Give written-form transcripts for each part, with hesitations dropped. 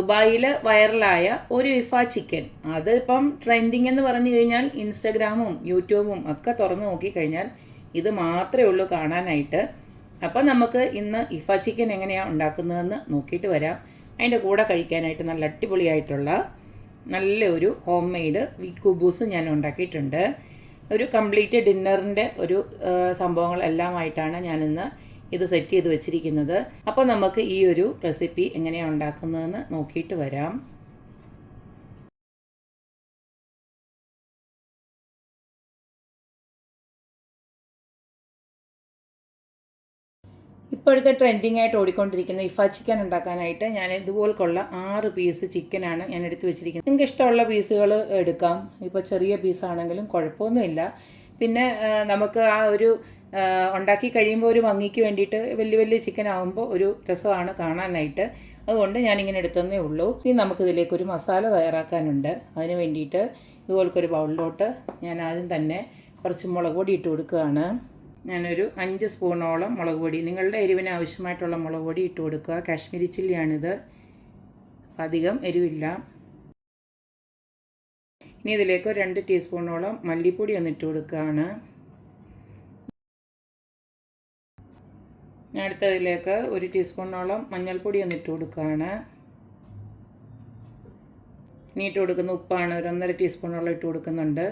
ദുബായിൽ വൈറലായ ഒരു ഇഫ ചിക്കൻ. അത് ഇപ്പം ട്രെൻഡിങ് എന്ന് പറഞ്ഞു കഴിഞ്ഞാൽ ഇൻസ്റ്റഗ്രാമും യൂട്യൂബും ഒക്കെ തുറന്നു നോക്കിക്കഴിഞ്ഞാൽ ഇത് മാത്രമേ ഉള്ളൂ കാണാനായിട്ട്. അപ്പം നമുക്ക് ഇന്ന് ഇഫ ചിക്കൻ എങ്ങനെയാണ് ഉണ്ടാക്കുന്നതെന്ന് നോക്കിയിട്ട് വരാം. അതിൻ്റെ കൂടെ കഴിക്കാനായിട്ട് നല്ല അടിപൊളിയായിട്ടുള്ള നല്ലൊരു ഹോം മെയ്ഡ് വീറ്റ് കുബൂസ് ഞാൻ ഉണ്ടാക്കിയിട്ടുണ്ട്. ഒരു കംപ്ലീറ്റ് ഡിന്നറിൻ്റെ ഒരു സംഭവങ്ങളെല്ലാമായിട്ടാണ് ഞാനിന്ന് ഇത് സെറ്റ് ചെയ്ത് വെച്ചിരിക്കുന്നത്. അപ്പോൾ നമുക്ക് ഈ ഒരു റെസിപ്പി എങ്ങനെയാണ് ഉണ്ടാക്കുന്നതെന്ന് നോക്കിയിട്ട് വരാം. ഇപ്പോഴത്തെ ട്രെൻഡിങ് ആയിട്ട് ഓടിക്കൊണ്ടിരിക്കുന്ന ഇഫ ചിക്കൻ ഉണ്ടാക്കാനായിട്ട് ഞാൻ ഇതുപോലുള്ള 6 പീസ് ചിക്കനാണ് ഞാൻ എടുത്ത് വെച്ചിരിക്കുന്നത്. നിങ്ങൾക്ക് ഇഷ്ടമുള്ള പീസുകൾ എടുക്കാം. ഇപ്പോൾ ചെറിയ പീസാണെങ്കിലും കുഴപ്പമൊന്നുമില്ല. പിന്നെ നമുക്ക് ആ ഒരു ഉണ്ടാക്കി കഴിയുമ്പോൾ ഒരു ഭംഗിക്ക് വേണ്ടിയിട്ട് വലിയ വലിയ ചിക്കൻ ആകുമ്പോൾ ഒരു രസമാണ് കാണാനായിട്ട്. അതുകൊണ്ട് ഞാനിങ്ങനെ എടുത്തതേ ഉള്ളൂ. ഇനി നമുക്കിതിലേക്കൊരു മസാല തയ്യാറാക്കാനുണ്ട്. അതിന് വേണ്ടിയിട്ട് ഇതുപോലൊരു ബൗളിലോട്ട് ഞാൻ ആദ്യം തന്നെ കുറച്ച് മുളക് പൊടി ഇട്ട് കൊടുക്കുകയാണ്. ഞാനൊരു 5 സ്പൂണോളം മുളക് പൊടി, നിങ്ങളുടെ എരിവിന് ആവശ്യമായിട്ടുള്ള മുളക് പൊടി ഇട്ട് കൊടുക്കുക. കാശ്മീരി ചില്ലിയാണിത്, അധികം എരിവില്ല. ഇനി ഇതിലേക്ക് 2 ടീസ്പൂണോളം മല്ലിപ്പൊടി ഒന്ന് ഇട്ട് കൊടുക്കുകയാണ്. ഞാൻ അടുത്തതിലേക്ക് 1 ടീസ്പൂണോളം മഞ്ഞൾപ്പൊടി ഒന്ന് ഇട്ട് കൊടുക്കുകയാണ്. ഇനി ഇട്ട് കൊടുക്കുന്ന ഉപ്പാണ്, ഒരു 1.5 ടീസ്പൂണോളം ഇട്ട് കൊടുക്കുന്നുണ്ട്.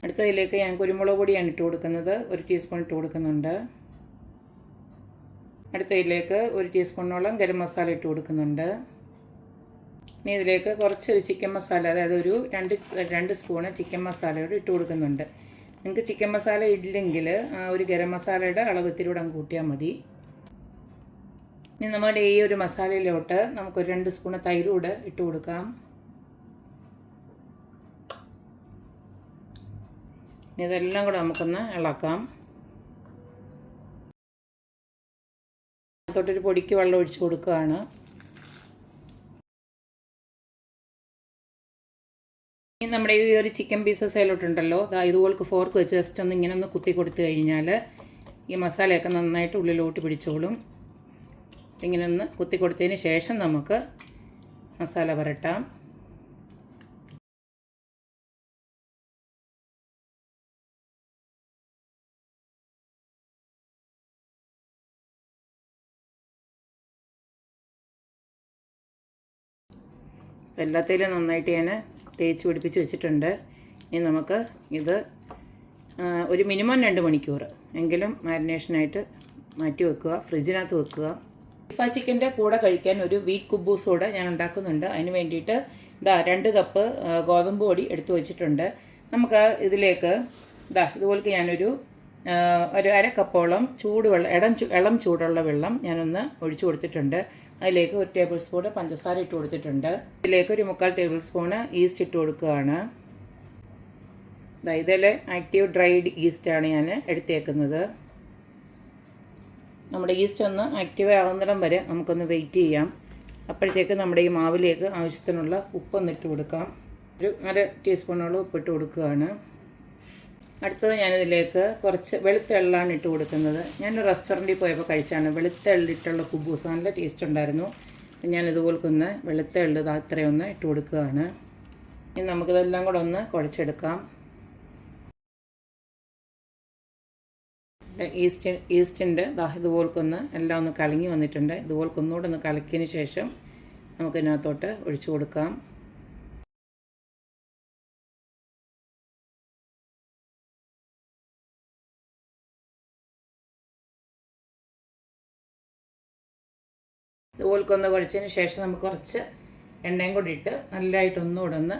അടുത്തതിലേക്ക് ഞാൻ കുരുമുളക് പൊടിയാണ് ഇട്ട് കൊടുക്കുന്നത്, 1 ടീസ്പൂൺ ഇട്ട് കൊടുക്കുന്നുണ്ട്. അടുത്തതിലേക്ക് 1 ടീസ്പൂണോളം ഗരം മസാല ഇട്ട് കൊടുക്കുന്നുണ്ട്. ഇനി ഇതിലേക്ക് കുറച്ചൊരു ചിക്കൻ മസാല, അതായത് ഒരു 2 സ്പൂണ് ചിക്കൻ മസാലയോട് ഇട്ട് കൊടുക്കുന്നുണ്ട്. നിങ്ങൾക്ക് ചിക്കൻ മസാല ഇല്ലെങ്കിൽ ഒരു ഗരം മസാലയുടെ അളവ് ഇത്തിരി അങ്ങ് കൂട്ടിയാൽ മതി. ഇനി നമ്മുടെ ഈ ഒരു മസാലയിലോട്ട് നമുക്കൊരു 2 സ്പൂണ് തൈര് കൂടെ ഇട്ട് കൊടുക്കാം. ഇതെല്ലാം കൂടെ നമുക്കൊന്ന് ഇളക്കാം. തൊട്ടൊരു പൊടിക്ക് വെള്ളം ഒഴിച്ച് കൊടുക്കുകയാണ്. ഇനി നമ്മുടെ ഈ ഒരു ചിക്കൻ പീസസ് അതിലോട്ടുണ്ടല്ലോ, ഇതുപോലെ ഫോർക്ക് വെച്ച് ജസ്റ്റ് ഒന്ന് ഇങ്ങനെ ഒന്ന് കുത്തി കൊടുത്തു കഴിഞ്ഞാൽ ഈ മസാലയൊക്കെ നന്നായിട്ട് ഉള്ളിലോട്ട് പിടിച്ചോളും. ഇങ്ങനെ ഒന്ന് കുത്തി കൊടുത്തതിന് ശേഷം നമുക്ക് മസാല പുരട്ടാം. എല്ലാത്തിലും നന്നായിട്ട് ഞാൻ തേച്ച് പിടിപ്പിച്ച് വെച്ചിട്ടുണ്ട്. ഇനി നമുക്ക് ഇത് ഒരു മിനിമം 2 മണിക്കൂർ എങ്കിലും മാരിനേഷനായിട്ട് മാറ്റി വെക്കുക, ഫ്രിഡ്ജിനകത്ത് വെക്കുക. ഇഫ ചിക്കൻ്റെ കൂടെ കഴിക്കാൻ ഒരു വീറ്റ് കുബൂസ് കൂടെ ഞാൻ ഉണ്ടാക്കുന്നുണ്ട്. അതിന് വേണ്ടിയിട്ട് 2 കപ്പ് ഗോതമ്പ് പൊടി എടുത്ത് വെച്ചിട്ടുണ്ട്. നമുക്ക് ഇതിലേക്ക് ഇതുപോലെ ഞാനൊരു 1/2 കപ്പോളം ചൂടുവെള്ളം, ഇളം ചൂടുള്ള വെള്ളം ഞാനൊന്ന് ഒഴിച്ചു കൊടുത്തിട്ടുണ്ട്. അതിലേക്ക് 1 ടേബിൾ സ്പൂണ് പഞ്ചസാര ഇട്ട് കൊടുത്തിട്ടുണ്ട്. ഇതിലേക്ക് ഒരു 3/4 ടേബിൾ സ്പൂണ് ഈസ്റ്റ് ഇട്ട് കൊടുക്കുകയാണ്. ഇതിൽ ആക്റ്റീവ് ഡ്രൈഡ് ഈസ്റ്റാണ് ഞാൻ എടുത്തേക്കുന്നത്. നമ്മുടെ ഈസ്റ്റ് ഒന്ന് ആക്റ്റീവ് ആകുന്നിടം വരെ നമുക്കൊന്ന് വെയിറ്റ് ചെയ്യാം. അപ്പോഴത്തേക്ക് നമ്മുടെ ഈ മാവിലേക്ക് ആവശ്യത്തിനുള്ള ഉപ്പൊന്ന് ഇട്ട് കൊടുക്കാം. ഒരു 1/2 ടീസ്പൂണോളം ഉപ്പിട്ട് കൊടുക്കുകയാണ്. അടുത്തത് ഞാനിതിലേക്ക് കുറച്ച് വെളുത്ത എള്ളാണ് ഇട്ട് കൊടുക്കുന്നത്. ഞാൻ റെസ്റ്റോറൻറ്റിൽ പോയപ്പോൾ കഴിച്ചാണ് വെളുത്ത എള്ളിട്ടുള്ള കുബൂസ്, നല്ല ടേസ്റ്റ് ഉണ്ടായിരുന്നു. ഞാനിതുപോലൊന്ന് വെളുത്ത എള്ള് അത്രയൊന്ന് ഇട്ട് കൊടുക്കുകയാണ്. ഇനി നമുക്കിതെല്ലാം കൂടെ ഒന്ന് കുഴച്ചെടുക്കാം. ഈസ്റ്റിൻ്റെ ഇതുപോലൊന്ന് എല്ലാം ഒന്ന് കലങ്ങി വന്നിട്ടുണ്ട്. ഇതുപോലൊന്നുകൂടെ ഒന്ന് കലക്കിയതിന് ശേഷം നമുക്കിതിനകത്തോട്ട് ഒഴിച്ചു കൊടുക്കാം. ഇതുപോലൊന്ന് കുഴച്ചതിന് ശേഷം നമുക്ക് കുറച്ച് എണ്ണയും കൂടി ഇട്ട് നല്ലതായിട്ട് ഒന്നുകൂടെ ഒന്ന്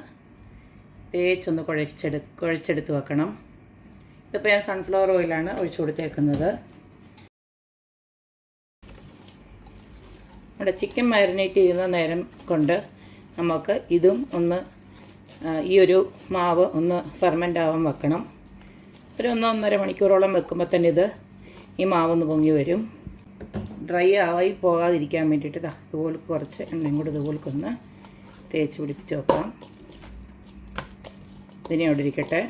തേച്ചൊന്ന് കുഴച്ചെടുത്ത് വെക്കണം. ഇതിപ്പോൾ ഞാൻ സൺഫ്ലവർ ഓയിലാണ് ഒഴിച്ചു കൊടുത്തേക്കുന്നത്. നമ്മുടെ ചിക്കൻ മാരിനേറ്റ് ചെയ്യുന്ന നേരം കൊണ്ട് നമുക്ക് ഇതും ഒന്ന് ഈ ഒരു മാവ് ഒന്ന് ഫെർമെൻ്റ് ആവാൻ വെക്കണം. ഒരു 1-1.5 മണിക്കൂറോളം വെക്കുമ്പോൾ തന്നെ ഈ മാവൊന്ന് പൊങ്ങി വരും. ഡ്രൈ ആയി പോകാതിരിക്കാൻ വേണ്ടിയിട്ട് ഇതുപോലെ കുറച്ച് എണ്ണയും കൂടി ഇതുപോലൊന്ന് തേച്ച് പിടിപ്പിച്ച് വെക്കാം. ഇതിനെ അവിടെ ഇരിക്കട്ടെ.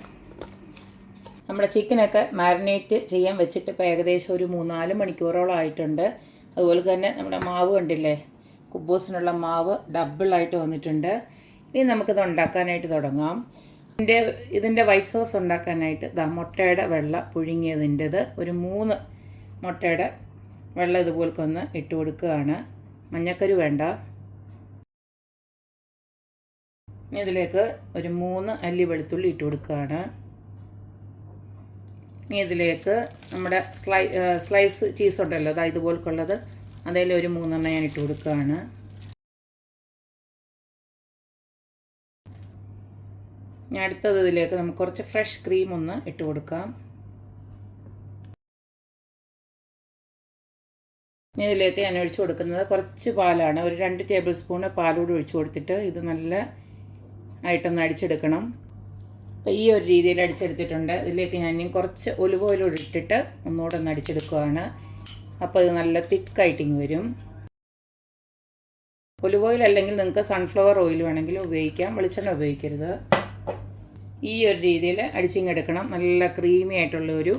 നമ്മുടെ ചിക്കനൊക്കെ മാരിനേറ്റ് ചെയ്യാൻ വെച്ചിട്ട് ഇപ്പോൾ ഏകദേശം ഒരു 3-4 മണിക്കൂറോളം ആയിട്ടുണ്ട്. അതുപോലെ തന്നെ നമ്മുടെ മാവ് കണ്ടില്ലേ, കുബൂസിനുള്ള മാവ് ഡബിളായിട്ട് വന്നിട്ടുണ്ട്. ഇനി നമുക്കിത് ഉണ്ടാക്കാനായിട്ട് തുടങ്ങാം. ഇതിൻ്റെ വൈറ്റ് സോസ് ഉണ്ടാക്കാനായിട്ട് മുട്ടയുടെ വെള്ള പുഴുങ്ങിയതിൻ്റെത് ഒരു 3 മുട്ടയുടെ വെള്ളം ഇതുപോലൊക്കെ ഒന്ന് ഇട്ട് കൊടുക്കുകയാണ്. മഞ്ഞക്കരു വേണ്ട. ഇനി ഇതിലേക്ക് ഒരു 3 അല്ലി വെളുത്തുള്ളി ഇട്ട് കൊടുക്കുകയാണ്. ഇനി ഇതിലേക്ക് നമ്മുടെ സ്ലൈസ് ചീസ് ഉണ്ടല്ലോ, അതായത് ഇതുപോലൊക്കെയുള്ളത്, അതിൽ ഒരു 3 എണ്ണം ഞാൻ ഇട്ട് കൊടുക്കുകയാണ്. ഇനി അടുത്തത് ഇതിലേക്ക് നമുക്ക് കുറച്ച് ഫ്രഷ് ക്രീം ഒന്ന് ഇട്ട് കൊടുക്കാം. ഇനി ഇതിലേക്ക് ഞാൻ ഒഴിച്ചു കൊടുക്കുന്നത് കുറച്ച് പാലാണ്. ഒരു 2 ടേബിൾ സ്പൂണ് പാലൂടെ ഒഴിച്ചു കൊടുത്തിട്ട് ഇത് നല്ല ആയിട്ടൊന്ന് അടിച്ചെടുക്കണം. അപ്പോൾ ഈ ഒരു രീതിയിൽ അടിച്ചെടുത്തിട്ടുണ്ട്. ഇതിലേക്ക് ഞാൻ കുറച്ച് ഒലിവ് ഓയിൽ ഇട്ടിട്ട് ഒന്നുകൂടെ ഒന്ന് അടിച്ചെടുക്കുകയാണ്. അപ്പോൾ ഇത് നല്ല തിക്കായിട്ടിങ് വരും. ഒലിവ് ഓയിൽ അല്ലെങ്കിൽ നിങ്ങൾക്ക് സൺഫ്ലവർ ഓയിൽ വേണമെങ്കിൽ ഉപയോഗിക്കാം, വെളിച്ചെണ്ണ ഉപയോഗിക്കരുത്. ഈ ഒരു രീതിയിൽ അടിച്ചിങ്ങെടുക്കണം. നല്ല ക്രീമി ആയിട്ടുള്ള ഒരു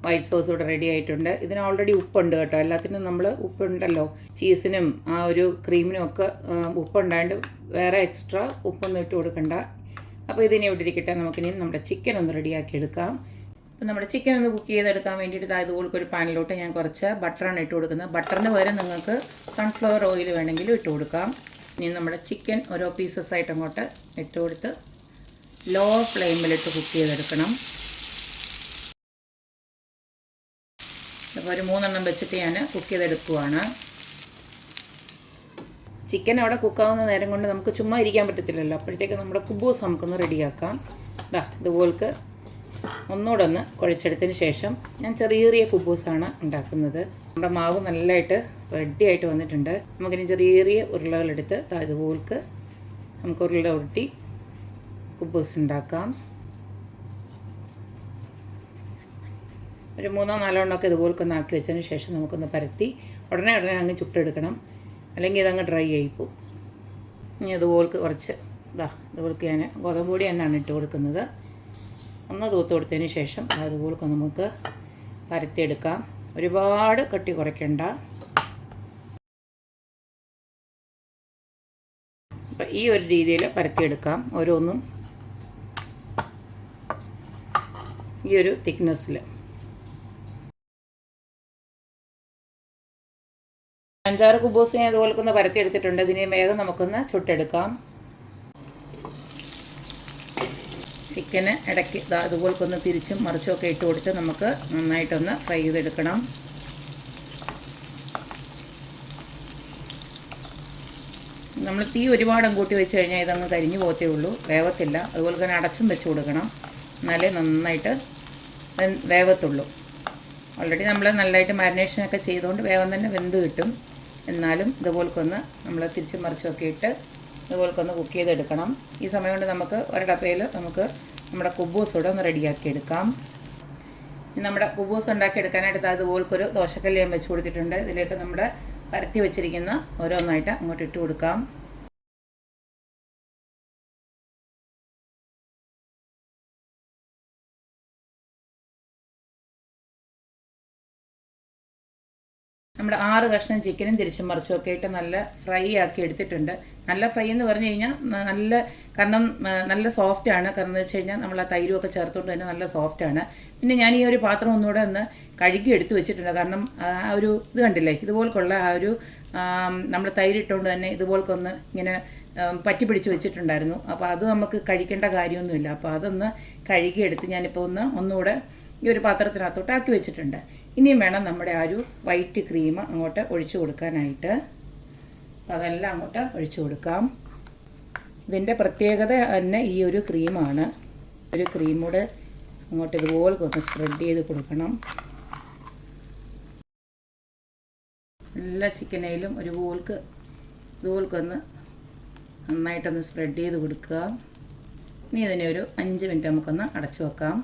വൈറ്റ് സോസ് ഇവിടെ റെഡി ആയിട്ടുണ്ട്. ഇതിന് ഓൾറെഡി ഉപ്പുണ്ട് കേട്ടോ, എല്ലാത്തിനും നമ്മൾ ഉപ്പുണ്ടല്ലോ, ചീസിനും ആ ഒരു ക്രീമിനും ഒക്കെ ഉപ്പുണ്ടായതുകൊണ്ട് വേറെ എക്സ്ട്രാ ഉപ്പൊന്നും ഇട്ട് കൊടുക്കണ്ട. അപ്പോൾ ഇതിനെ ഇവിടെ ഇരിക്കട്ടെ. നമുക്കിനി നമ്മുടെ ചിക്കൻ ഒന്ന് റെഡിയാക്കി എടുക്കാം. അപ്പോൾ നമ്മുടെ ചിക്കൻ ഒന്ന് കുക്ക് ചെയ്തെടുക്കാൻ വേണ്ടിയിട്ട് ഇതുപോലെ ഒരു പാനിലോട്ട് ഞാൻ കുറച്ച് ബട്ടറാണ് ഇട്ട് കൊടുക്കുന്നത്. ബട്ടറിന് പകരം നിങ്ങൾക്ക് സൺഫ്ലവർ ഓയിൽ വേണമെങ്കിലും ഇട്ട് കൊടുക്കാം. ഇനി നമ്മുടെ ചിക്കൻ ഓരോ പീസസ് ആയിട്ട് അങ്ങോട്ട് ഇട്ട് കൊടുത്ത് ലോ ഫ്ലെയിമിലിട്ട് കുക്ക് ചെയ്തെടുക്കണം. അപ്പോൾ ഒരു 3 എണ്ണം വെച്ചിട്ട് ഞാൻ കുക്ക് ചെയ്തെടുക്കുവാണ്. ചിക്കൻ അവിടെ കുക്കാവുന്ന നേരം കൊണ്ട് നമുക്ക് ചുമ്മാ ഇരിക്കാൻ പറ്റത്തില്ലല്ലോ. അപ്പോഴത്തേക്ക് നമ്മുടെ കുബൂസ് നമുക്കൊന്ന് റെഡിയാക്കാം. ഇതുപോൾക്ക് ഒന്നുകൂടെ ഒന്ന് കുഴച്ചെടുത്തതിന് ശേഷം ഞാൻ ചെറിയ കുബൂസാണ് ഉണ്ടാക്കുന്നത്. നമ്മുടെ മാവ് നല്ലതായിട്ട് റെഡിയായിട്ട് വന്നിട്ടുണ്ട്. നമുക്കിനി ചെറിയ ഉരുളകളെടുത്ത് ഇതുപോൾക്ക് നമുക്ക് ഉരുള ഉരുട്ടി കുബൂസ് ഉണ്ടാക്കാം. ഒരു 3-4 എണ്ണമൊക്കെ ഇതുപോലൊക്കെ ഒന്ന് ആക്കി വെച്ചതിന് ശേഷം നമുക്കൊന്ന് പരത്തി ഉടനെ അങ്ങ് ചുട്ടെടുക്കണം, അല്ലെങ്കിൽ ഇതങ്ങ് ഡ്രൈ ആയിപ്പോവും. ഇനി ഇതുപോലക്ക് കുറച്ച് ഇതുപോലക്ക് ഞാൻ ഗോതമ്പ് പൊടി തന്നെയാണ് ഇട്ട് കൊടുക്കുന്നത്. ഒന്ന് തൂത്ത് കൊടുത്തതിന് ശേഷം അതുപോലൊക്കെ നമുക്ക് പരത്തിയെടുക്കാം. ഒരുപാട് കട്ടി കുറയ്ക്കണ്ട. അപ്പം ഈ ഒരു രീതിയിൽ പരത്തിയെടുക്കാം. ഓരോന്നും ഈ ഒരു തിക്നെസ്സിൽ. 5-6 കുബൂസ് ഞാൻ ഇതുപോലൊക്കെ ഒന്ന് പരത്തിയെടുത്തിട്ടുണ്ട്. ഇതിനെ വേഗം നമുക്കൊന്ന് ചുട്ടെടുക്കാം. ചിക്കന് ഇടയ്ക്ക് ഇതുപോലൊക്കെ ഒന്ന് തിരിച്ചും മറിച്ചുമൊക്കെ ഇട്ട് കൊടുത്ത് നമുക്ക് നന്നായിട്ടൊന്ന് ഫ്രൈ ചെയ്തെടുക്കണം. നമ്മൾ തീ ഒരുപാട് കൂട്ടി വെച്ച് കഴിഞ്ഞാൽ ഇതങ്ങ് കരിഞ്ഞു പോകത്തേ ഉള്ളൂ, വേവത്തില്ല. അതുപോലെ തന്നെ അടച്ചും വെച്ച് കൊടുക്കണം, എന്നാലേ നന്നായിട്ട് വേവത്തുള്ളൂ. ഓൾറെഡി നമ്മൾ നല്ലതായിട്ട് മാരിനേഷനൊക്കെ ചെയ്തുകൊണ്ട് വേഗം തന്നെ വെന്ത് കിട്ടും. എന്നാലും ഇതുപോലൊക്കെ ഒന്ന് നമ്മൾ തിരിച്ചും മറിച്ചുമൊക്കെ ഇട്ട് ഇതുപോലൊക്കെ ഒന്ന് കുക്ക് ചെയ്തെടുക്കണം. ഈ സമയം കൊണ്ട് നമുക്ക് ഒരു ഡപ്പയിൽ നമുക്ക് നമ്മുടെ കുബൂസ് കൂടെ ഒന്ന് റെഡിയാക്കി എടുക്കാം. നമ്മുടെ കുബൂസ് ഉണ്ടാക്കിയെടുക്കാനായിട്ട് അതുപോലൊരു ദോശക്കല്ല് ഞാൻ വെച്ച് കൊടുത്തിട്ടുണ്ട്. ഇതിലേക്ക് നമ്മുടെ പരത്തി വെച്ചിരിക്കുന്ന ഓരോന്നായിട്ട് അങ്ങോട്ട് ഇട്ട് കൊടുക്കാം. നമ്മുടെ 6 കഷ്ണം ചിക്കനും തിരിച്ചും മറിച്ചുമൊക്കെ ഇട്ട് നല്ല ഫ്രൈ ആക്കി എടുത്തിട്ടുണ്ട്. നല്ല ഫ്രൈ എന്ന് പറഞ്ഞു കഴിഞ്ഞാൽ നല്ല സോഫ്റ്റാണ്. കാരണം എന്ന് വെച്ച് കഴിഞ്ഞാൽ നമ്മൾ ആ തൈരുമൊക്കെ ചേർത്തുകൊണ്ട് തന്നെ നല്ല സോഫ്റ്റാണ്. പിന്നെ ഞാൻ ഈ ഒരു പാത്രം ഒന്നുകൂടെ ഒന്ന് കഴുകി എടുത്ത് വെച്ചിട്ടുണ്ട്. കാരണം ആ ഒരു ഇത് കണ്ടില്ലേ, ഇതുപോലൊക്കെയുള്ള ആ ഒരു നമ്മൾ തൈരിട്ടുകൊണ്ട് തന്നെ ഇതുപോലൊക്കെ ഇങ്ങനെ പറ്റി പിടിച്ച് വെച്ചിട്ടുണ്ടായിരുന്നു. അപ്പോൾ അത് നമുക്ക് കഴിക്കേണ്ട കാര്യമൊന്നുമില്ല. അപ്പോൾ അതൊന്ന് കഴുകിയെടുത്ത് ഞാനിപ്പോൾ ഒന്നുകൂടെ ഈ ഒരു പാത്രത്തിനകത്തോട്ട് ആക്കി വെച്ചിട്ടുണ്ട്. ഇനിയും വേണം നമ്മുടെ ആ ഒരു വൈറ്റ് ക്രീം അങ്ങോട്ട് ഒഴിച്ചു കൊടുക്കാനായിട്ട്. അതെല്ലാം അങ്ങോട്ട് ഒഴിച്ചു കൊടുക്കാം. ഇതിൻ്റെ പ്രത്യേകത തന്നെ ഈ ഒരു ക്രീമാണ്. ഒരു ക്രീമൂടെ അങ്ങോട്ട് ഇതുപോലെ ഒന്ന് സ്പ്രെഡ് ചെയ്ത് കൊടുക്കണം. എല്ലാ ചിക്കനയിലും ഇതുപോലൊന്ന് നന്നായിട്ടൊന്ന് സ്പ്രെഡ് ചെയ്ത് കൊടുക്കുക. ഇനി ഇതിനെ ഒരു 5 മിനിറ്റ് നമുക്കൊന്ന് അടച്ചു വെക്കാം.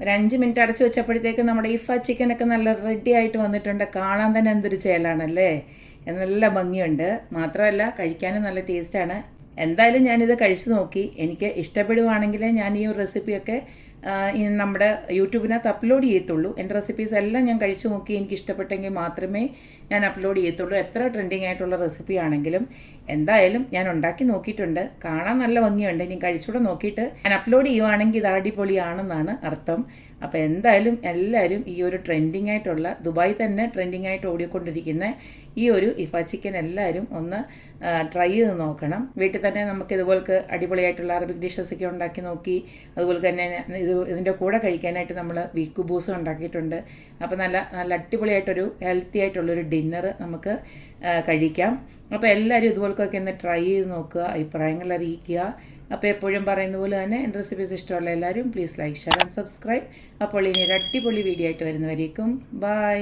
ഒരു 5 മിനിറ്റ് അടച്ചു വെച്ചപ്പോഴത്തേക്ക് നമ്മുടെ ഇഫ ചിക്കനൊക്കെ നല്ല റെഡി ആയിട്ട് വന്നിട്ടുണ്ട്. കാണാൻ തന്നെ എന്തൊരു ചേലാണല്ലേ, നല്ല ഭംഗിയുണ്ട്. മാത്രമല്ല കഴിക്കാനും നല്ല ടേസ്റ്റാണ്. എന്തായാലും ഞാനിത് കഴിച്ചു നോക്കി. എനിക്ക് ഇഷ്ടപ്പെടുവാണെങ്കിൽ ഞാൻ ഈ റെസിപ്പിയൊക്കെ നമ്മുടെ യൂട്യൂബിനകത്ത് അപ്ലോഡ് ചെയ്യത്തുള്ളൂ. എൻ്റെ റെസിപ്പീസ് എല്ലാം ഞാൻ കഴിച്ചു നോക്കി എനിക്ക് ഇഷ്ടപ്പെട്ടെങ്കിൽ മാത്രമേ ഞാൻ അപ്ലോഡ് ചെയ്യത്തുള്ളൂ. എത്ര ട്രെൻഡിങ് ആയിട്ടുള്ള റെസിപ്പി ആണെങ്കിലും എന്തായാലും ഞാൻ ഉണ്ടാക്കി നോക്കിയിട്ടുണ്ട്. കാണാൻ നല്ല ഭംഗിയുണ്ട്. ഇനി കഴിച്ചുകൂടെ നോക്കിയിട്ട് ഞാൻ അപ്ലോഡ് ചെയ്യുവാണെങ്കിൽ ഇത് അടിപൊളിയാണെന്നാണ് അർത്ഥം. അപ്പോൾ എന്തായാലും എല്ലാവരും ഈ ഒരു ട്രെൻഡിങ് ആയിട്ടുള്ള ദുബായ് തന്നെ ട്രെൻഡിങ് ആയിട്ട് ഓടിക്കൊണ്ടിരിക്കുന്ന ഈ ഒരു ഇഫ ചിക്കൻ എല്ലാവരും ഒന്ന് ട്രൈ ചെയ്ത് നോക്കണം. വീട്ടിൽ തന്നെ നമുക്ക് ഇതുപോലത്തെ അടിപൊളിയായിട്ടുള്ള അറബിക് ഡിഷസൊക്കെ ഉണ്ടാക്കി നോക്കി. അതുപോലെ തന്നെ ഇതിൻ്റെ കൂടെ കഴിക്കാനായിട്ട് നമ്മൾ വീക്ക് കുബൂസും ഉണ്ടാക്കിയിട്ടുണ്ട്. അപ്പോൾ നല്ല അടിപൊളിയായിട്ടൊരു ഹെൽത്തി ആയിട്ടുള്ളൊരു ഡിന്നർ നമുക്ക് കഴിക്കാം. അപ്പോൾ എല്ലാവരും ഇതുപോലൊക്കെ ഒന്ന് ട്രൈ ചെയ്ത് നോക്കുക, അഭിപ്രായങ്ങൾ അറിയിക്കുക. അപ്പോൾ എപ്പോഴും പറയുന്ന പോലെ തന്നെ എൻ്റെ റെസിപ്പീസ് ഇഷ്ടമുള്ള എല്ലാവരും please like, share and subscribe. അപ്പോൾ ഇനി ഒരു അടിപൊളി വീഡിയോ ആയിട്ട് വരുന്നവരേക്കും ബൈ.